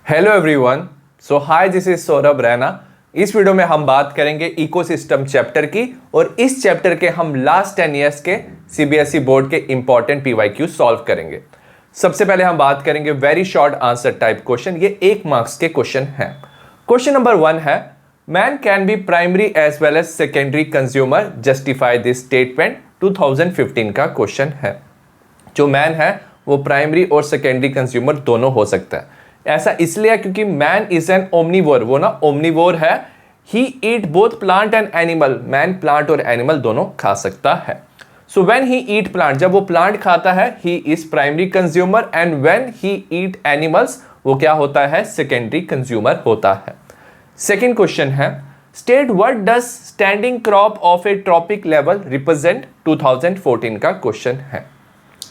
Hello everyone. Hi, this is Saurabh Raina. इस video में हम बात करेंगे इकोसिस्टम चैप्टर की और इस चैप्टर के हम लास्ट 10 इयर्स के सीबीएसई बोर्ड के इंपॉर्टेंट पीवाईक्यू सॉल्व करेंगे। सबसे पहले हम बात करेंगे very short answer type question. ये 1 मार्क्स के क्वेश्चन हैं। क्वेश्चन नंबर 1 है, man can be primary as well as secondary consumer, justify this statement. 2015 का क्वेश्चन है। जो मैन है वो प्राइमरी और सेकेंडरी कंज्यूमर दोनों हो सकता है। ऐसा इसलिए है क्योंकि मैन इज एन ओमनीवोर, वो ना ओमनीवोर है। He eat both plant and animal, man plant और एनिमल दोनों खा सकता है। So when he eat plant, जब वो प्लांट खाता है, he is primary consumer, and when he eat animals, वो क्या होता है, सेकेंडरी कंज्यूमर होता है। सेकेंड क्वेश्चन है, state what does standing crop of A tropic level represent. 2014 का क्वेश्चन है।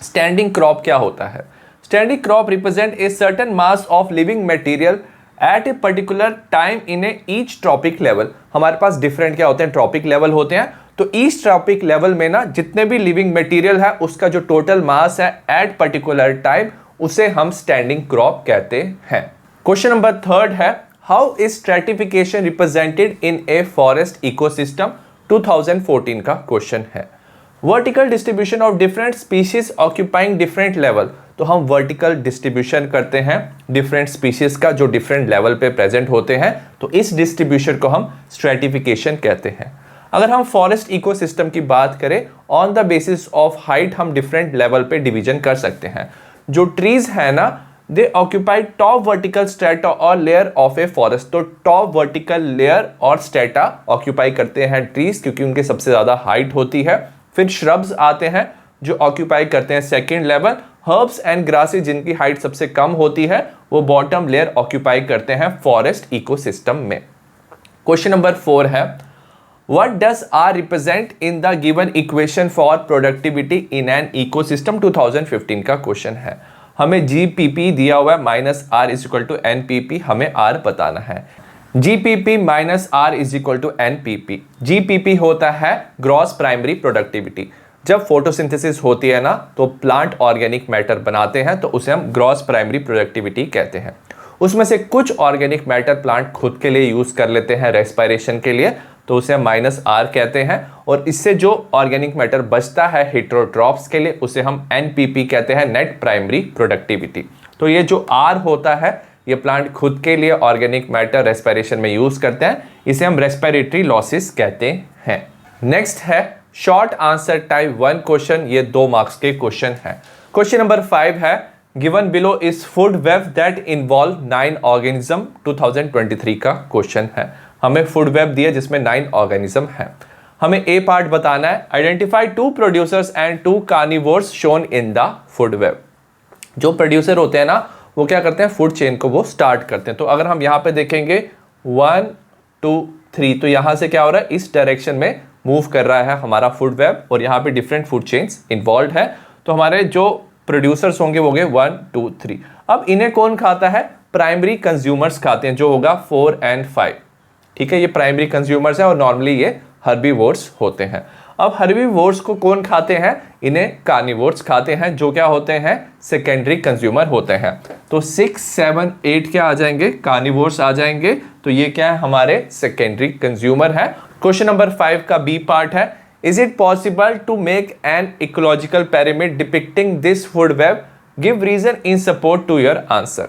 स्टैंडिंग क्रॉप क्या होता है? Standing crop represent a certain mass of living material at a particular time in A each trophic level. हमारे पास different क्या होते हैं, trophic level होते हैं। तो ईच ट्रॉपिक लेवल में ना जितने भी लिविंग मटेरियल है उसका जो टोटल मास है एट पर्टिकुलर टाइम, उसे हम स्टैंडिंग क्रॉप कहते हैं। क्वेश्चन नंबर 3 है, how is stratification represented in a forest ecosystem. 2014 का क्वेश्चन है। Vertical distribution of different species occupying different level. तो हम वर्टिकल डिस्ट्रीब्यूशन करते हैं डिफरेंट स्पीशीज का जो डिफरेंट लेवल पे प्रेजेंट होते हैं, तो इस डिस्ट्रीब्यूशन को हम स्ट्रैटिफिकेशन कहते हैं। अगर हम फॉरेस्ट इकोसिस्टम की बात करें, on the basis of height हम डिफरेंट लेवल पे डिवीजन कर सकते हैं। जो ट्रीज है ना, दे ऑक्यूपाई टॉप वर्टिकल स्ट्रेटा और लेयर ऑफ ए फॉरेस्ट। तो टॉप वर्टिकल लेयर और स्ट्रेटा ऑक्यूपाई करते हैं ट्रीज, क्योंकि उनके सबसे ज्यादा हाइट होती है। फिर श्रब्स आते हैं जो ऑक्यूपाई करते हैं second level. Herbs and grasses जिनकी हाइट सबसे कम होती है वो बॉटम लेयर ऑक्यूपाई करते हैं फॉरेस्ट इकोसिस्टम में। क्वेश्चन नंबर 4 है, what does R represent in the given equation for productivity in an ecosystem. 2015 का क्वेश्चन है। हमें जीपीपी दिया हुआ है, minus R is equal to NPP, हमें आर बताना है। GPP minus R is equal to NPP. GPP होता है ग्रॉस प्राइमरी प्रोडक्टिविटी। जब फोटोसिंथेसिस होती है ना, तो प्लांट ऑर्गेनिक मैटर बनाते हैं, तो उसे हम ग्रॉस प्राइमरी प्रोडक्टिविटी कहते हैं। उसमें से कुछ ऑर्गेनिक मैटर प्लांट खुद के लिए यूज कर लेते हैं रेस्पिरेशन के लिए, तो उसे हम माइनस आर कहते हैं। और इससे जो ऑर्गेनिक मैटर बचता है हेटेरोट्रॉप्स के लिए, उसे हम एनपीपी कहते हैं, नेट प्राइमरी प्रोडक्टिविटी। तो ये जो आर होता है, ये प्लांट खुद के लिए ऑर्गेनिक मैटर रेस्पिरेशन में यूज करते हैं, इसे हम रेस्पिरेटरी लॉसेस कहते हैं। नेक्स्ट है शॉर्ट आंसर टाइप 1 क्वेश्चन। ये 2 मार्क्स के क्वेश्चन है। क्वेश्चन नंबर 5 है, given below is food web that involve 9 organism. 2023 का क्वेश्चन है। हमें फूड वेब दिया जिसमें 9 ऑर्गेनिज्म है। हमें ए पार्ट बताना है, identify 2 producers and 2 carnivores shown in the food web. जो प्रोड्यूसर होते हैं ना, वो क्या करते हैं, फूड चेन को वो स्टार्ट करते हैं। तो अगर हम यहाँ पे देखेंगे 1 2 3, तो यहाँ से क्या हो रहा है, इस डायरेक्शन में मूव कर रहा है हमारा फूड वेब, और यहाँ पे डिफरेंट फूड चेन्स इन्वॉल्व है। तो हमारे जो प्रोड्यूसर्स होंगे वो होंगे 1 2 3। अब इन्हें कौन खाता है, प्राइमरी कंज्यूमर्स खाते हैं, जो होगा 4 और 5। ठीक है, ये प्राइमरी कंज्यूमर्स हैं और नॉर्मली ये हर्बीवोर्स होते हैं। अब हर्बीवोर्स को कौन खाते हैं, इन्हें कार्निवोर्स खाते हैं, जो क्या होते हैं, सेकेंडरी कंज्यूमर होते हैं। तो 6 7 8 क्या आ जाएंगे, कार्निवोर्स आ जाएंगे। तो ये क्या है, हमारे सेकेंडरी कंज्यूमर है। क्वेश्चन नंबर 5 का बी पार्ट है, is it possible to make an ecological pyramid depicting this food web, give reason in support to your answer.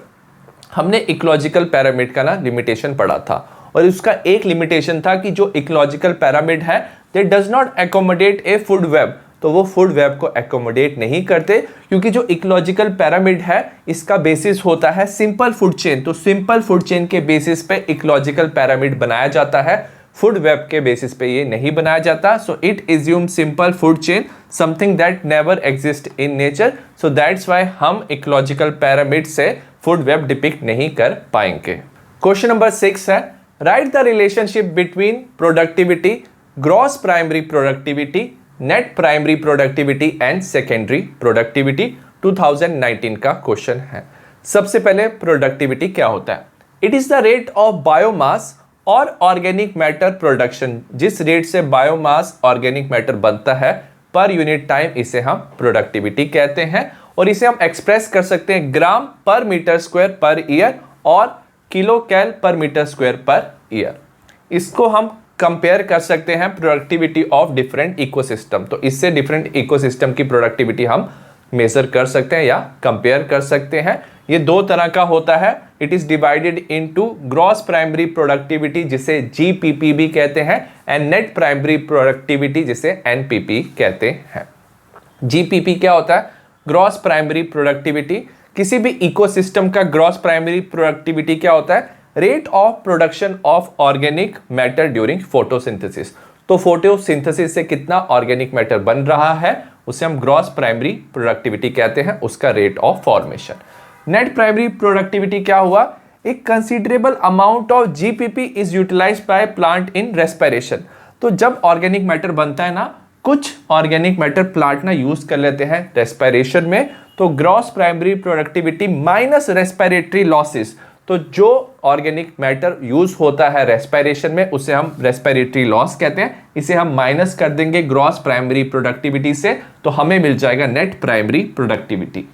हमने इकोलॉजिकल पिरामिड का ना लिमिटेशन पढ़ा था, और उसका एक लिमिटेशन था कि जो इकोलॉजिकल पिरामिड है, दे does not accommodate A food web. तो वो फूड वेब को एकोमोडेट नहीं करते, क्योंकि जो इकोलॉजिकल पिरामिड है इसका बेसिस होता है सिंपल फूड चेन। तो सिंपल फूड चेन के बेसिस पे इकोलॉजिकल पिरामिड बनाया जाता है, फूड वेब के बेसिस पे ये नहीं बनाया जाता। So it assume simple food chain, something that never exist in nature. So that's why हम इकोलॉजिकल पिरामिड से फूड वेब डिपिक्ट नहीं कर पाएंगे। क्वेश्चन नंबर 6 है, right the relationship between productivity, gross primary productivity, net primary productivity and secondary productivity. 2019 का question है। सबसे पहले प्रोडक्टिविटी क्या होता है, it is the rate of biomass और ऑर्गेनिक मैटर प्रोडक्शन। जिस रेट से बायोमास ऑर्गेनिक मैटर बनता है पर यूनिट टाइम, इसे हम प्रोडक्टिविटी कहते हैं। और इसे हम एक्सप्रेस कर सकते हैं ग्राम पर मीटर स्क्वायर पर ईयर और किलो कैल पर मीटर स्क्वायर पर ईयर। इसको हम कंपेयर कर सकते हैं प्रोडक्टिविटी ऑफ डिफरेंट इकोसिस्टम। तो इससे डिफरेंट इकोसिस्टम की प्रोडक्टिविटी हम मेजर कर सकते हैं या कंपेयर कर सकते हैं। ये दो तरह का होता है। It is divided into gross primary productivity जिसे जीपीपी भी कहते हैं एंड नेट प्राइमरी प्रोडक्टिविटी जिसे एनपीपी कहते हैं। जीपीपी क्या होता है? Gross primary productivity. किसी भी इकोसिस्टम का ग्रॉस प्राइमरी प्रोडक्टिविटी क्या होता है? Rate of production of organic matter during photosynthesis. तो फोटोसिंथेसिस से कितना ऑर्गेनिक मैटर बन रहा है उसे हम ग्रॉस प्राइमरी प्रोडक्टिविटी कहते हैं, उसका rate of formation. Net primary productivity क्या हुआ? एक considerable amount of GPP is utilised by plant in respiration. तो जब ऑर्गेनिक मैटर बनता है ना, कुछ ऑर्गेनिक मैटर प्लांट ना यूज कर लेते हैं रेस्पिरेशन में, तो gross primary productivity minus respiratory losses. तो जो ऑर्गेनिक मैटर यूज होता है रेस्पिरेशन में उसे हम रेस्पिरेटरी लॉस कहते हैं। इसे हम माइनस कर देंगे ग्रॉस प्राइमरी प्रोडक्टिविटी से, तो हमें मिल जाएगा net primary productivity.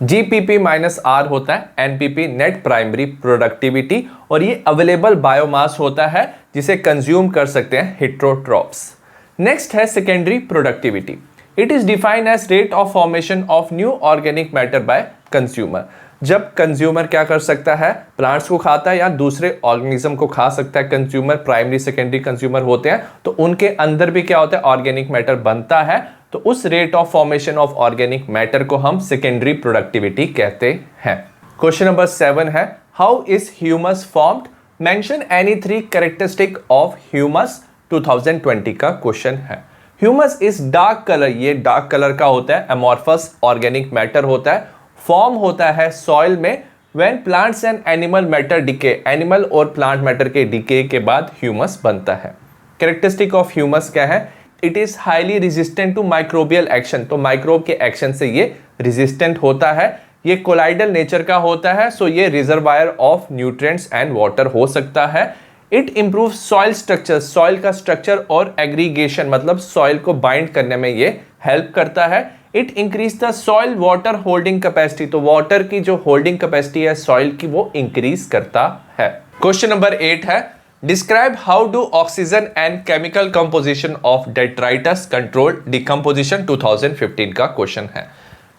GPP minus R होता है एनपीपी, नेट प्राइमरी प्रोडक्टिविटी, और ये अवेलेबल बायोमास होता है जिसे कंज्यूम कर सकते हैं हेटेरोट्रॉप्स। नेक्स्ट है secondary productivity. It is defined as rate of formation of new organic matter by consumer. जब कंज्यूमर क्या कर सकता है? प्लांट्स को खाता है या दूसरे ऑर्गेनिज्म को खा सकता है। कंज्यूमर प्राइमरी सेकेंडरी कंज्यूमर होते हैं, तो उनके अंदर भी क्या होता है? ऑर्गेनिक मैटर बनता है। तो उस rate of formation of organic matter को हम सेकेंडरी प्रोडक्टिविटी कहते हैं। क्वेश्चन नंबर 7 है, how is humus formed? Mention any 3 characteristic of humus. 2020 का क्वेश्चन है। ह्यूमस इज डार्क कलर, ये डार्क कलर का होता है, अमॉर्फस ऑर्गेनिक मैटर होता है, फॉर्म होता है सॉइल में when plants and animal matter decay. Animal और प्लांट मैटर के डिके के बाद ह्यूमस बनता है। कैरेक्टरिस्टिक ऑफ ह्यूमस क्या है? It is highly resistant to microbial action. तो माइक्रोब के एक्शन से ये रेजिस्टेंट होता है। ये कोलाइडल नेचर का होता है, सो ये reservoir of nutrients and water हो सकता है। It improve soil structure, soil का स्ट्रक्चर और एग्रीगेशन, मतलब सॉइल को बाइंड करने में ये हेल्प करता है। It increase the soil water holding capacity, तो वाटर की जो होल्डिंग कैपेसिटी है सॉइल की वो इंक्रीज करता है। क्वेश्चन नंबर 8 है, describe how do oxygen and chemical composition of detritus control decomposition. 2015 का क्वेश्चन है।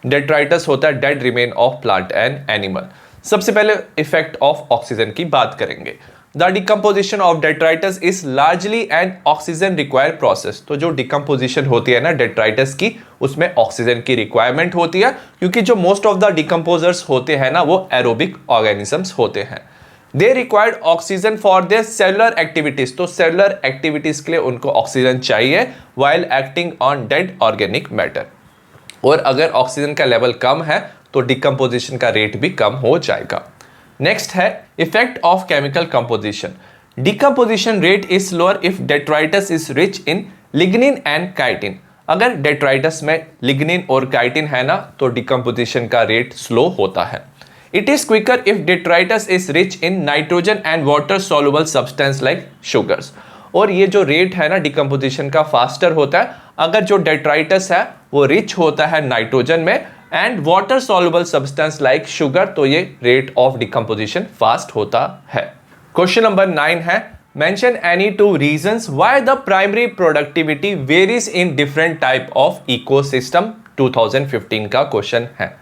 डेट्राइटस होता है dead remain of plant and animal. सबसे पहले इफेक्ट ऑफ ऑक्सीजन की बात करेंगे। The decomposition of detritus is largely N oxygen required process. तो जो डिकम्पोजिशन होती है ना डेट्राइटस की, उसमें ऑक्सीजन की रिक्वायरमेंट होती है, क्योंकि जो मोस्ट ऑफ द डिकम्पोजर्स होते हैं ना वो एरोबिक ऑर्गेनिजम्स होते हैं। They required oxygen for their cellular activities. तो सेलुलर एक्टिविटीज के लिए उनको ऑक्सीजन चाहिए while acting on dead organic matter. और अगर ऑक्सीजन का लेवल कम है तो डिकम्पोजिशन का रेट भी कम हो जाएगा। नेक्स्ट है effect of chemical composition. Decomposition rate is slower if detritus is rich in lignin and chitin. अगर डेट्राइटस में लिग्निन और काइटिन है ना तो डिकम्पोजिशन का रेट स्लो होता है। It is quicker if detritus is rich in nitrogen and water soluble substance like sugars. और ये जो रेट है ना डिकम्पोजिशन का फास्टर होता है अगर जो डेट्राइटस है वो रिच होता है नाइट्रोजन में and water soluble substance like sugar, तो ये रेट ऑफ डिकम्पोजिशन फास्ट होता है। क्वेश्चन नंबर 9 है, mention any 2 reasons why the primary productivity varies in different type of ecosystem. 2015 का क्वेश्चन है।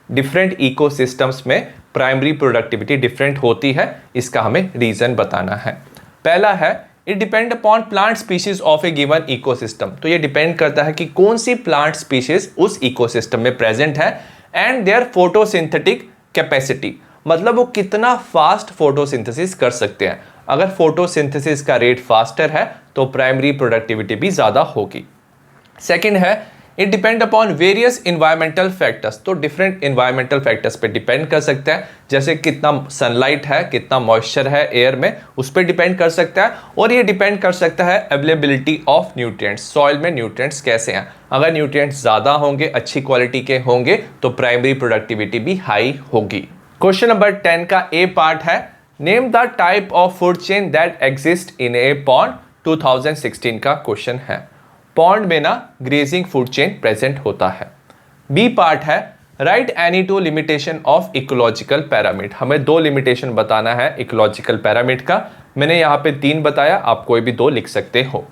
डिफरेंट इकोसिस्टम्स में प्राइमरी प्रोडक्टिविटी डिफरेंट होती है, इसका हमें रीजन बताना है। पहला है, it depend upon plant species of A given ecosystem. तो ये डिपेंड करता है कि कौन सी प्लांट स्पीशीज उस इकोसिस्टम में प्रेजेंट है एंड देयर फोटोसिंथेटिक कैपेसिटी, मतलब वो कितना फास्ट फोटोसिंथेसिस कर सकते हैं। अगर फोटोसिंथेसिस का रेट फास्टर है तो प्राइमरी प्रोडक्टिविटी भी ज़्यादा होगी। सेकेंड है, it depend upon various environmental factors. तो डिफरेंट इन्वायरमेंटल फैक्टर्स पे डिपेंड कर सकता है, जैसे कितना सनलाइट है, कितना मॉइस्चर है एयर में, उस पर डिपेंड कर सकता है। और ये डिपेंड कर सकता है अवेलेबिलिटी ऑफ न्यूट्रिएंट्स, सॉइल में न्यूट्रिएंट्स कैसे हैं। अगर न्यूट्रिएंट्स ज़्यादा होंगे, अच्छी क्वालिटी के होंगे, तो प्राइमरी प्रोडक्टिविटी भी हाई होगी। क्वेश्चन नंबर 10 का ए पार्ट है, name the type of food chain that exist in A pond. 2016 का क्वेश्चन है। पॉन्ड में ना ग्रेजिंग फूड चेन प्रेजेंट होता है। बी पार्ट है, write any two limitation of ecological pyramid. हमें 2 लिमिटेशन बताना है इकोलॉजिकल पैरामीड का। मैंने यहाँ पे 3 बताया, आप कोई भी 2 लिख सकते हो।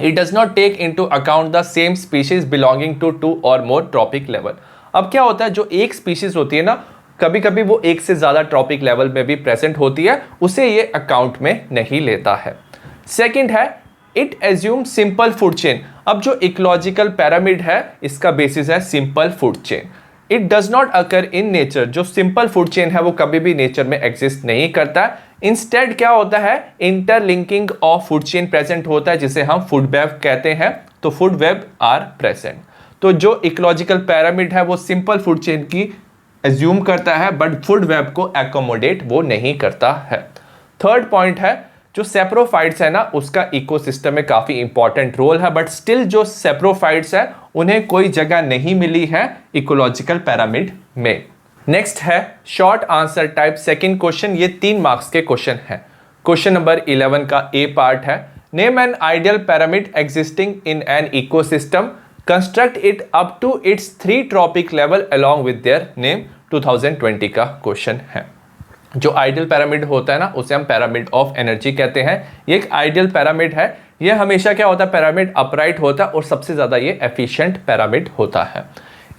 It does not take into account the same species belonging to 2 और मोर ट्रॉपिक लेवल। अब क्या होता है, जो एक स्पीशीज होती है ना, कभी कभी वो एक से ज्यादा ट्रॉपिक लेवल में भी प्रेजेंट होती है, उसे ये अकाउंट में नहीं लेता है। सेकंड है it assume simple food chain. अब जो इकोलॉजिकल पैरामिड है इसका बेसिस है simple food chain. It does not occur in nature. जो सिंपल फूड चेन है वो कभी भी नेचर में एग्जिस्ट नहीं करता। इंस्टेड क्या होता है, interlinking of food chain present होता है, जिसे हम फूड वेब कहते हैं। तो फूड वेब आर प्रेजेंट। तो जो इकोलॉजिकल पैरामिड है वो सिंपल फूड चेन की एज्यूम करता है, बट फूड वेब को एकोमोडेट वो नहीं करता है। थर्ड पॉइंट है जो सेप्रोफाइट्स है ना, उसका इकोसिस्टम में काफी इंपॉर्टेंट रोल है, बट स्टिल जो सेप्रोफाइट्स है उन्हें कोई जगह नहीं मिली है इकोलॉजिकल पैरामिड में। नेक्स्ट है short answer type second question. ये 3 मार्क्स के क्वेश्चन है। क्वेश्चन नंबर 11 का ए पार्ट है, name an ideal pyramid existing in an ecosystem, construct it up to its 3 trophic level along with their name. 2020 का question है। जो ideal pyramid होता है ना, उसे हम पैरामिड ऑफ एनर्जी कहते हैं। ये एक आइडियल पैरामिड है। ये हमेशा क्या होता है, पैरामिड अपराइट होता है और सबसे ज़्यादा ये एफिशिएंट पैरामिड होता है।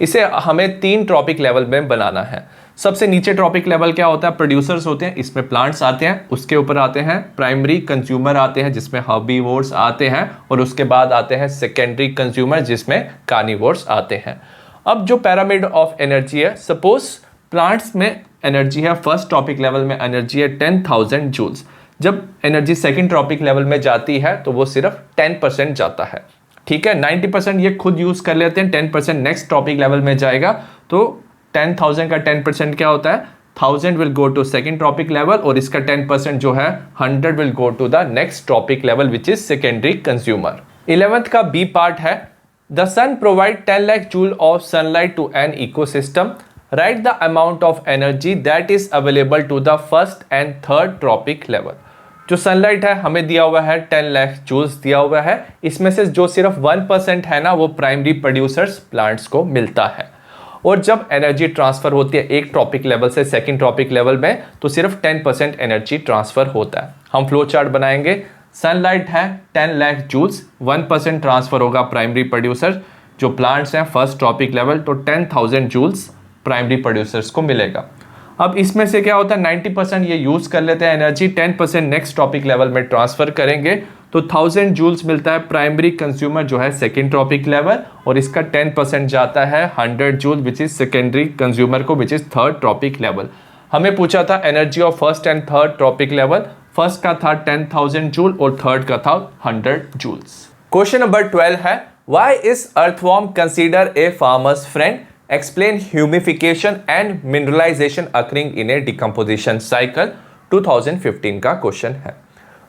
इसे हमें 3 ट्रॉपिक लेवल में बनाना है। सबसे नीचे ट्रॉपिक लेवल क्या होता है, प्रोड्यूसर्स होते हैं, इसमें प्लांट्स आते हैं। उसके ऊपर आते हैं प्राइमरी कंज्यूमर आते हैं, जिसमें हर्बीवोर्स आते हैं, और उसके बाद आते हैं सेकेंडरी कंज्यूमर, जिसमें कार्निवोर्स आते हैं। अब जो पैरामिड ऑफ एनर्जी है, सपोज प्लांट्स में एनर्जी है, फर्स्ट ट्रॉपिक लेवल में एनर्जी है 10,000 जूल्स। जब एनर्जी सेकंड ट्रॉपिक लेवल में जाती है तो वो सिर्फ 10% जाता है। ठीक है, 90% ये खुद यूज कर लेते हैं, 10% नेक्स्ट ट्रॉपिक लेवल में जाएगा। तो 10,000 का 10% क्या होता है, 1000 will go to second trophic level, और इसका 10% जो है 100 will go to the next trophic level which is secondary consumer. 11th का बी पार्ट है, the sun provide 10 lakh joule of sunlight to an ecosystem, right the amount of energy that is available to the first and third trophic level. जो sunlight है हमें दिया हुआ है 10 lakh joules दिया हुआ है। इसमें से जो सिर्फ 1% है ना, वो प्राइमरी प्रोड्यूसर्स प्लांट्स को मिलता है। और जब एनर्जी ट्रांसफर होती है एक ट्रॉपिक लेवल से सेकंड ट्रॉपिक लेवल में, तो सिर्फ 10% एनर्जी ट्रांसफर होता है। हम फ्लो चार्ट बनाएंगे। सनलाइट है 10 लाख जूल्स, 1% ट्रांसफर होगा प्राइमरी प्रोड्यूसर जो प्लांट्स हैं फर्स्ट ट्रॉपिक लेवल, तो 10,000 जूल्स प्राइमरी प्रोड्यूसर्स को मिलेगा। अब इसमें से क्या होता है, 90% ये यूज कर लेते हैं एनर्जी, 10% नेक्स्ट टॉपिक लेवल में ट्रांसफर करेंगे, तो 1000 जूल्स मिलता है प्राइमरी कंज्यूमर जो है सेकंड ट्रॉपिक लेवल, और इसका 10% जाता है 100 joule which is secondary consumer को, which is third trophic level. हमें पूछा था energy of first and third trophic level. First का था 10,000 जूल और थर्ड का था 100 जूल्स। क्वेश्चन नंबर 12 है, why is earthworm consider a farmer's friend, explain humification and mineralization occurring in a decomposition cycle. 2015 का क्वेश्चन है।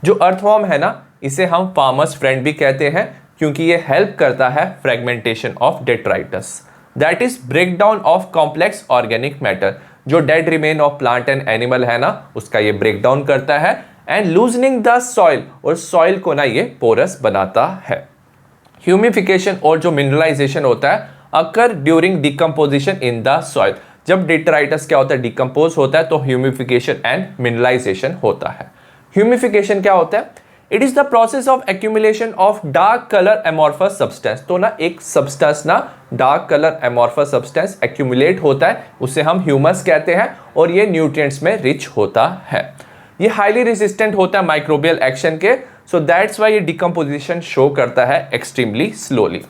जो अर्थवॉर्म है ना, इसे हम फार्मर्स फ्रेंड भी कहते हैं, क्योंकि ये हेल्प करता है fragmentation of detritus, that is break down of complex organic matter. जो dead remain of plant and animal है ना, उसका ये ब्रेक डाउन करता है, एंड लूजनिंग द सॉइल, और सॉइल को ना ये पोरस बनाता है। ह्यूमिफिकेशन और जो मिनरलाइजेशन होता है अकर during decomposition in the soil. जब डेट्राइटस क्या होता है, डिकम्पोज होता है, तो ह्यूमिफिकेशन एंड मिनरलाइजेशन होता है। ह्यूमिफिकेशन क्या होता है, it is the process of accumulation of dark colour amorphous substance. तो ना एक सब्सटेंस ना dark colour amorphous substance accumulate होता है, उसे हम ह्यूमस कहते हैं, और ये न्यूट्रिएंट्स में रिच होता है। ये हाईली रेजिस्टेंट होता है माइक्रोबियल एक्शन के, सो दैट्स वाई ये डिकम्पोजिशन शो करता है एक्सट्रीमली स्लोली।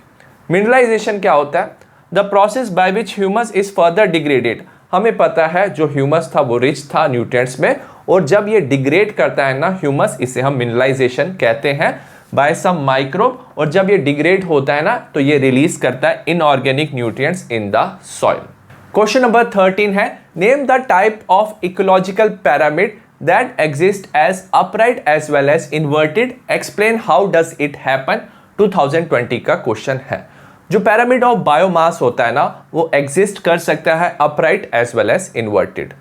मिनरलाइजेशन क्या होता है, the process by which humus is further degraded. हमें पता है जो ह्यूमस था वो रिच था न्यूट्रिएंट्स में, और जब ये डिग्रेड करता है ना ह्यूमस, इसे हम मिनरलाइजेशन कहते हैं बाय सम माइक्रोब, और जब ये डिग्रेड होता है ना, तो ये रिलीज करता है inorganic nutrients in the soil. Question number 13 है, name the type of ecological pyramid that exist as upright as well as inverted, explain how does it happen। 2020 का क्वेश्चन है। जो पैरामिड ऑफ बायोमास होता है ना, वो एग्जिस्ट कर सकता है upright as well as inverted.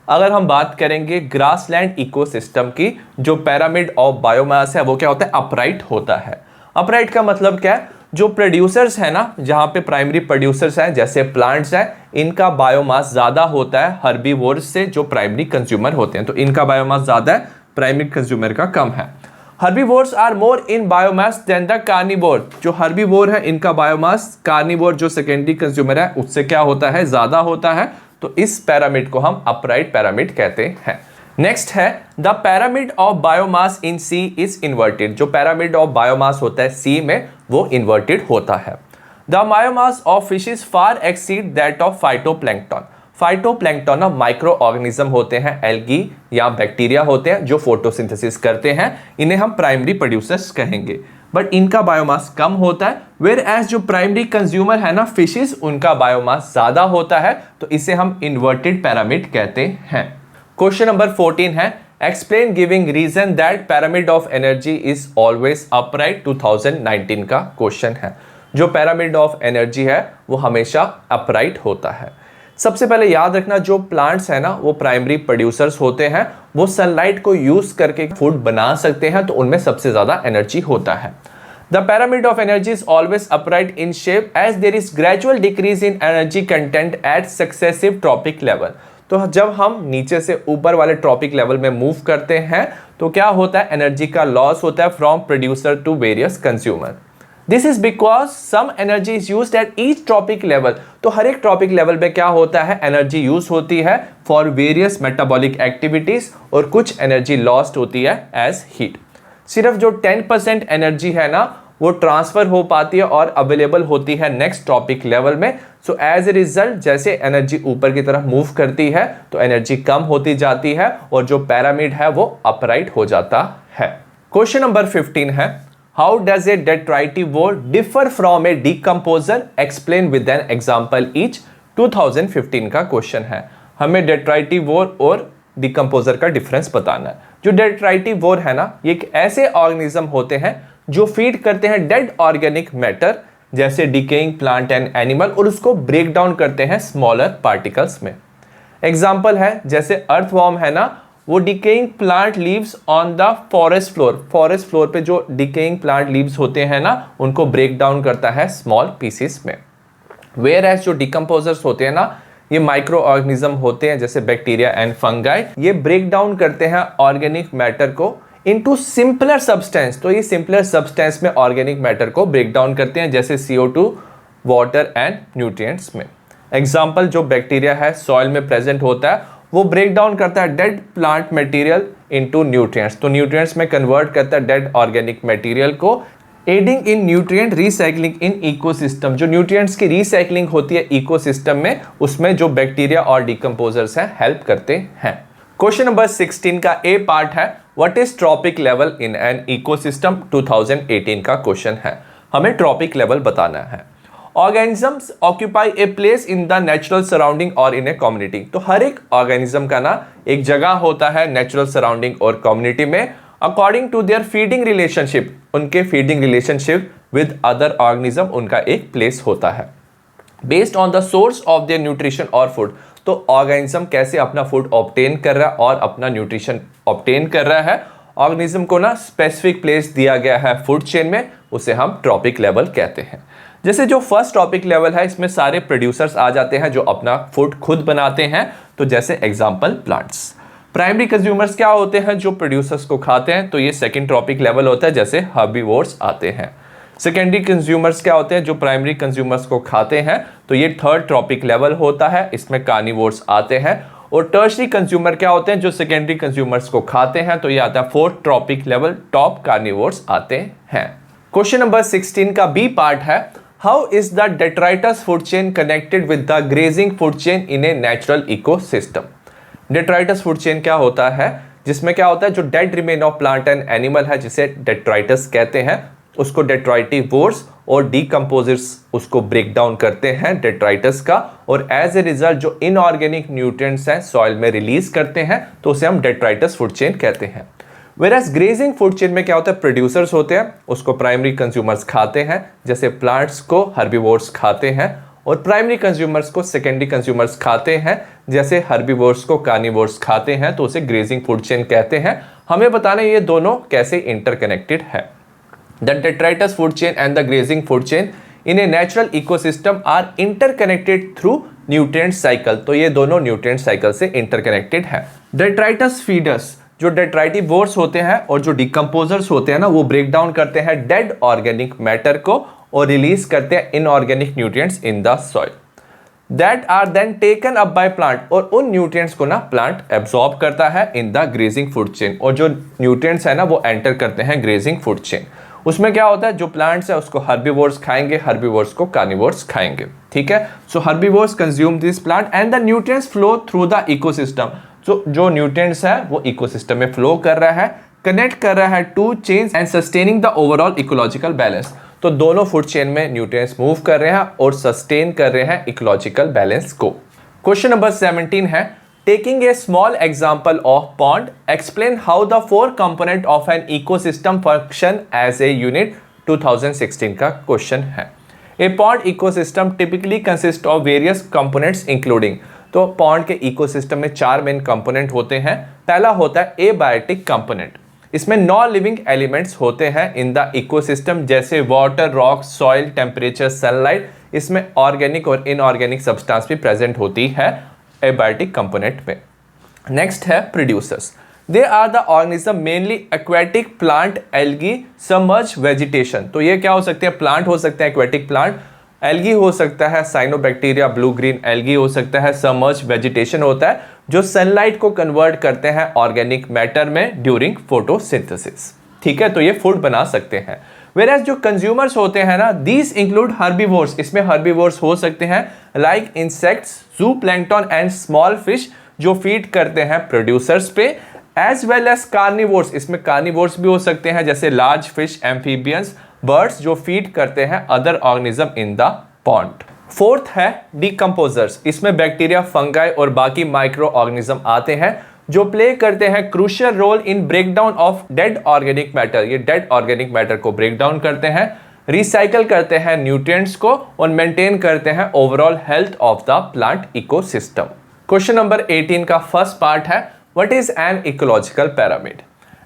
अगर हम बात करेंगे ग्रासलैंड इकोसिस्टम की, जो पैरामिड ऑफ बायोमास है वो क्या होता है, अपराइट होता है। अपराइट का मतलब क्या है, जो प्रोड्यूसर्स है ना, जहां पे प्राइमरी प्रोड्यूसर्स हैं जैसे प्लांट्स हैं, इनका बायोमास ज्यादा होता है हर्बीवोर्स से जो प्राइमरी कंज्यूमर होते हैं। तो इनका बायोमास ज्यादा है, प्राइमरी कंज्यूमर का कम है। Herbivores are more in biomass than the carnivore. जो हर्बीवोर है इनका बायोमास कार्निवोर जो सेकेंडरी कंज्यूमर है उससे क्या होता है, ज्यादा होता है। तो इस पैरामिड को हम अपराइट पैरामिड कहते हैं। नेक्स्ट है the pyramid of biomass in sea is inverted. जो पैरामिड ऑफ बायोमास होता है सी में वो इन्वर्टेड होता है। The biomass of fishes far exceed that of phytoplankton. Phytoplankton micro organism होते हैं, एल्गी या बैक्टीरिया होते हैं जो फोटोसिंथेसिस करते हैं, इन्हें हम प्राइमरी प्रोड्यूसर्स कहेंगे। बट इनका बायोमास कम होता है, वेयर एज जो प्राइमरी कंज्यूमर है ना फिशेस, उनका बायोमास ज्यादा होता है। तो इसे हम इन्वर्टेड पैरामिड कहते हैं। क्वेश्चन नंबर 14 है explain giving reason that pyramid of energy is always upright. 2019 का क्वेश्चन है। जो पैरामिड ऑफ एनर्जी है वो हमेशा अपराइट होता है। सबसे पहले याद रखना, जो प्लांट्स है ना वो प्राइमरी प्रोड्यूसर्स होते हैं, वो सनलाइट को यूज करके फूड बना सकते हैं, तो उनमें सबसे ज्यादा एनर्जी होता है। The pyramid of energy is always upright in shape as there is gradual decrease in energy content at successive trophic level. तो जब हम नीचे से ऊपर वाले ट्रॉपिक लेवल में मूव करते हैं तो क्या होता है, एनर्जी का लॉस होता है from producer to various consumer. This is because some energy is used at each trophic level. तो हर एक ट्रॉपिक लेवल पे क्या होता है, एनर्जी यूज होती है फॉर वेरियस मेटाबॉलिक एक्टिविटीज, और कुछ एनर्जी लॉस्ट होती है एज हीट। सिर्फ जो 10% एनर्जी है ना वो ट्रांसफर हो पाती है और अवेलेबल होती है नेक्स्ट टॉपिक लेवल में। सो एज ए रिजल्ट जैसे एनर्जी ऊपर की तरफ मूव करती है तो एनर्जी कम होती जाती है और जो पैरामिड है वो अपराइट हो जाता है। क्वेश्चन नंबर 15 है how does a detritivore differ from a decomposer, explain with an example each. 2015 का क्वेश्चन है। हमें डेट्राइटिवोर और डीकंपोजर का डिफरेंस बताना है। जो डेट्राइटिवोर है ना ये एक ऐसे ऑर्गेनिज्म होते हैं जो फीड करते हैं डेड ऑर्गेनिक मैटर जैसे डिकेइंग प्लांट एंड एनिमल, और उसको ब्रेक डाउन करते हैं स्मॉलर पार्टिकल्स में। एग्जाम्पल है जैसे अर्थवॉर्म है ना, वो decaying plant leaves on the forest floor. Forest floor पे जो डिकेइंग प्लांट लीव्स होते हैं ना उनको ब्रेक डाउन करता है स्मॉल पीसेस में। वेयर एज जो डिकम्पोजर्स होते हैं ना ये माइक्रो ऑर्गेनिज्म होते हैं जैसे बैक्टीरिया एंड फंगाई, ये ब्रेक डाउन करते हैं ऑर्गेनिक मैटर को इनटू सिंपलर सब्सटेंस। तो ये सिंपलर सब्सटेंस में ऑर्गेनिक मैटर को ब्रेक डाउन करते हैं जैसे CO2, वाटर एंड न्यूट्रिएंट्स में। एग्जांपल जो बैक्टीरिया है सॉइल में प्रेजेंट होता है वो ब्रेक डाउन करता है dead plant material into nutrients. तो न्यूट्रिएंट्स में कन्वर्ट करता है डेड ऑर्गेनिक मटेरियल को, adding in nutrient recycling in ecosystem. जो न्यूट्रिएंट्स की रिसाइकलिंग होती है इकोसिस्टम में उसमें जो बैक्टीरिया और डिकम्पोजर्स हैं हेल्प करते हैं। क्वेश्चन नंबर 16 का ए पार्ट है what is trophic level in an ecosystem. 2018 का क्वेश्चन है। हमें ट्रॉपिक लेवल बताना है। Organisms occupy a place in the natural surrounding और इन ए कम्युनिटी। तो हर एक ऑर्गेनिज्म का ना एक जगह होता है नेचुरल सराउंडिंग और कम्युनिटी में according to their feeding relationship. उनके feeding relationship with other organism उनका एक प्लेस होता है based on the source of their nutrition और फूड। तो ऑर्गेनिज्म कैसे अपना फूड ऑब्टेन कर रहा है और अपना न्यूट्रिशन ऑब्टेन कर रहा है, ऑर्गेनिज्म को ना स्पेसिफिक प्लेस दिया गया है फूड चेन में, उसे हम ट्रॉपिक लेवल कहते हैं। जैसे जो फर्स्ट ट्रॉपिक लेवल है इसमें सारे प्रोड्यूसर्स आ जाते हैं जो अपना फूड खुद बनाते हैं। तो जैसे एग्जांपल प्लांट्स। प्राइमरी कंज्यूमर्स क्या होते हैं, जो प्रोड्यूसर्स को खाते हैं, तो ये सेकंड ट्रॉपिक लेवल होता है जैसे हर्बीवोर्स आते हैं। सेकेंडरी कंज्यूमर्स क्या होते हैं, जो प्राइमरी कंज्यूमर्स को खाते हैं, तो ये थर्ड ट्रॉपिक लेवल होता है, इसमें कार्निवोर्स आते हैं। और टर्शरी कंज्यूमर क्या होते हैं, जो सेकेंडरी कंज्यूमर्स को खाते हैं, तो ये आता है fourth trophic level, top carnivores आते हैं। क्वेश्चन नंबर 16 का बी पार्ट है how is the detritus food chain connected with the grazing food chain in a natural ecosystem. Detritus food chain क्या होता है, जिसमें क्या होता है जो dead remain of plant and animal है जिसे डेट्राइटस कहते हैं, उसको डेट्राइटिवोर्स और डीकंपोजर्स उसको ब्रेक डाउन करते हैं डेट्राइटस का, और एज ए रिजल्ट जो इनऑर्गेनिक न्यूट्रिएंट्स हैं सॉइल में रिलीज करते हैं, तो उसे हम डेट्राइटस फूड चेन कहते हैं। वेरएज ग्रेजिंग फूड चेन में क्या होता है, प्रोड्यूसर्स होते हैं, उसको प्राइमरी कंज्यूमर्स खाते हैं, जैसे प्लांट्स को हर्बीवोर्स खाते हैं, और प्राइमरी कंज्यूमर्स को सेकेंडरी कंज्यूमर्स खाते हैं, जैसे हर्बीवोर्स को कार्निवोर्स खाते हैं, तो उसे ग्रेजिंग फूड चेन कहते हैं। हमें बताना ये दोनों कैसे इंटरकनेक्टेड है। The detritus food chain and the grazing food chain in a natural ecosystem are interconnected through nutrient cycle. तो ये दोनों न्यूट्रिएंट साइकिल से इंटरकनेक्टेड है। डेट्राइटस फीडर्स, जो डेट्राइटिवोर्स होते हैं और जो डिकम्पोजर्स होते हैं ना, वो ब्रेक डाउन करते हैं डेड ऑर्गेनिक मैटर को और रिलीज करते हैं inorganic nutrients in the soil that are then taken up by plant, और उन न्यूट्रिएंट्स को ना प्लांट एब्सॉर्ब करता है in the grazing food chain, और जो न्यूट्रिएंट्स है ना वो एंटर करते हैं ग्रेजिंग फूड चेन। उसमें क्या होता है, जो प्लांट्स है उसको हर्बीवोर्स खाएंगे, हर्बीवोर्स को कार्निवोर्स खाएंगे। ठीक है, so herbivores consume this plant and the nutrients flow through the ecosystem. जो न्यूट्रिएंट्स है वो इकोसिस्टम में फ्लो कर रहा है, कनेक्ट कर रहा है two chains and sustaining the overall ecological balance. तो दोनों फूड चेन में न्यूट्रिएंट्स मूव कर रहे हैं और सस्टेन कर रहे हैं इकोलॉजिकल बैलेंस को। क्वेश्चन नंबर 17 है, taking a small example of pond explain how the 4 component of an ecosystem function as a unit. 2016 का क्वेश्चन है। A pond ecosystem typically consist of various components including. तो pond के ecosystem में 4 main component होते हैं। पहला होता है एबायोटिक कंपोनेंट, इसमें नॉन लिविंग एलिमेंट्स होते हैं इन द इकोसिस्टम, जैसे water, rock, soil, temperature, sunlight. इसमें ऑर्गेनिक और इनऑर्गेनिक सब्सटेंस भी प्रेजेंट होती है एबायोटिक कंपोनेंट में। नेक्स्ट है producers, they are the organism mainly aquatic plant, algae, submerge vegetation. तो ये क्या हो सकते हैं, प्लांट हो सकते हैं एक्वेटिक प्लांट, एल्गी हो सकता है साइनोबैक्टीरिया, ब्लू ग्रीन एल्गी हो सकता है, सबमर्ज वेजिटेशन होता है जो सनलाइट को कन्वर्ट करते हैं ऑर्गेनिक मैटर में ड्यूरिंग फोटोसिंथेसिस। ठीक है, तो ये फूड बना सकते हैं। वेराज जो कंज्यूमर्स होते हैं ना, दीज इंक्लूड हर्बीवोर्स, इसमें हर्बीवोर्स हो सकते हैं लाइक इंसेक्ट्स, जू प्लैंक्टन एंड स्मॉल फिश जो फीड करते हैं प्रोड्यूसर्स पे, एज वेल एज कार्निवोर्स, इसमें कार्निवोर्स भी हो सकते हैं जैसे लार्ज फिश, एम्फीबियंस, बर्ड्स जो फीड करते हैं other organism in the pond. Fourth है डिकम्पोजर्स, इसमें बैक्टीरिया, फंगाई और बाकी माइक्रो ऑर्गेनिज्म आते हैं जो प्ले करते हैं crucial role in breakdown of dead organic matter. ये डेड ऑर्गेनिक मैटर को ब्रेक डाउन करते हैं, रिसाइकल करते हैं न्यूट्रिएंट्स को और मेंटेन करते हैं overall health of the plant ecosystem. Question number 18 का फर्स्ट पार्ट है, what is an ecological pyramid.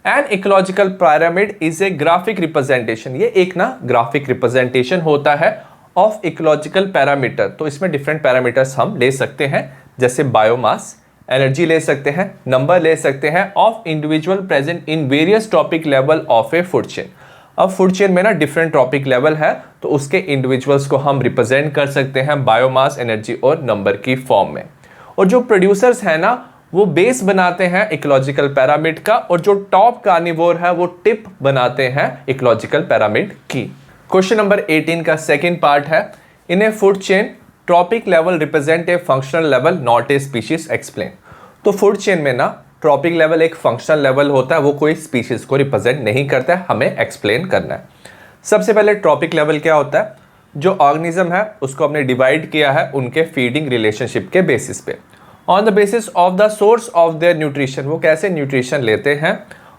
N ecological pyramid is a graphic representation, ये एक ना ग्राफिक रिप्रेजेंटेशन होता है ऑफ इकोलॉजिकल पैरामीटर। तो इसमें डिफरेंट पैरामीटर्स हम ले सकते हैं, जैसे बायोमास, एनर्जी ले सकते हैं, नंबर ले सकते हैं of individual present in various trophic level of A food chain. अब फूड चेन में ना डिफरेंट ट्रॉपिक लेवल है, तो उसके इंडिविजुअल्स को हम रिप्रेजेंट कर सकते हैं बायोमास, एनर्जी और नंबर की फॉर्म में। और जो प्रोड्यूसर्स है ना, वो बेस बनाते हैं इकोलॉजिकल पिरामिड का, और जो टॉप कार्निवोर है वो टिप बनाते हैं इकोलॉजिकल पिरामिड की। क्वेश्चन नंबर 18 का सेकंड पार्ट है, in a food chain trophic level represent a functional level not a species explain. तो फूड चेन में ना ट्रॉपिक लेवल एक फंक्शनल लेवल होता है, वो कोई स्पीशीज को रिप्रेजेंट नहीं करता है, हमें एक्सप्लेन करना है। सबसे पहले ट्रॉपिक लेवल क्या होता है, जो ऑर्गेनिज्म है उसको हमने डिवाइड किया है उनके फीडिंग रिलेशनशिप के बेसिस पे, on the basis of the source of their nutrition, वो कैसे न्यूट्रिशन लेते हैं।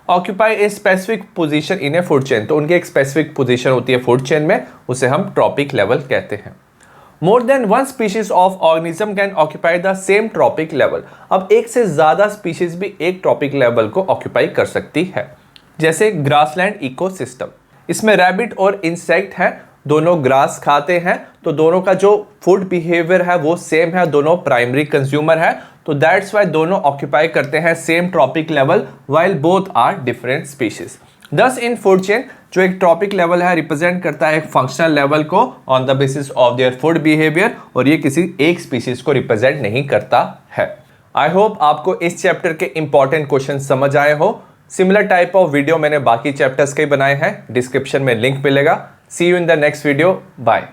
Occupy a specific position in a food chain, तो उनकी एक स्पेसिफिक पोजीशन होती है फूड चेन में, उसे हम ट्रॉपिक लेवल कहते हैं। More than one species of organism can occupy the same trophic level. अब एक से ज्यादा स्पीशीज भी एक ट्रॉपिक लेवल को ऑक्यूपाई कर सकती है, जैसे ग्रासलैंड इकोसिस्टम। इसमें रैबिट और इंसेक्ट हैं, दोनों ग्रास खाते हैं, तो दोनों का जो फूड बिहेवियर है वो सेम है, दोनों प्राइमरी कंज्यूमर है, तो दैट्स वाई दोनों ऑक्यूपाई करते हैं same trophic level while both are different species. Thus in food chain जो एक ट्रॉपिक लेवल है रिप्रेजेंट करता है एक फंक्शनल लेवल को on the basis of their food behaviour, और ये किसी एक स्पीशीज को रिप्रेजेंट नहीं करता है। आई होप आपको इस चैप्टर के इंपॉर्टेंट क्वेश्चन समझ आए हो। सिमिलर टाइप ऑफ वीडियो मैंने बाकी चैप्टर्स के बनाए हैं, डिस्क्रिप्शन में लिंक मिलेगा। See you in the next video, bye.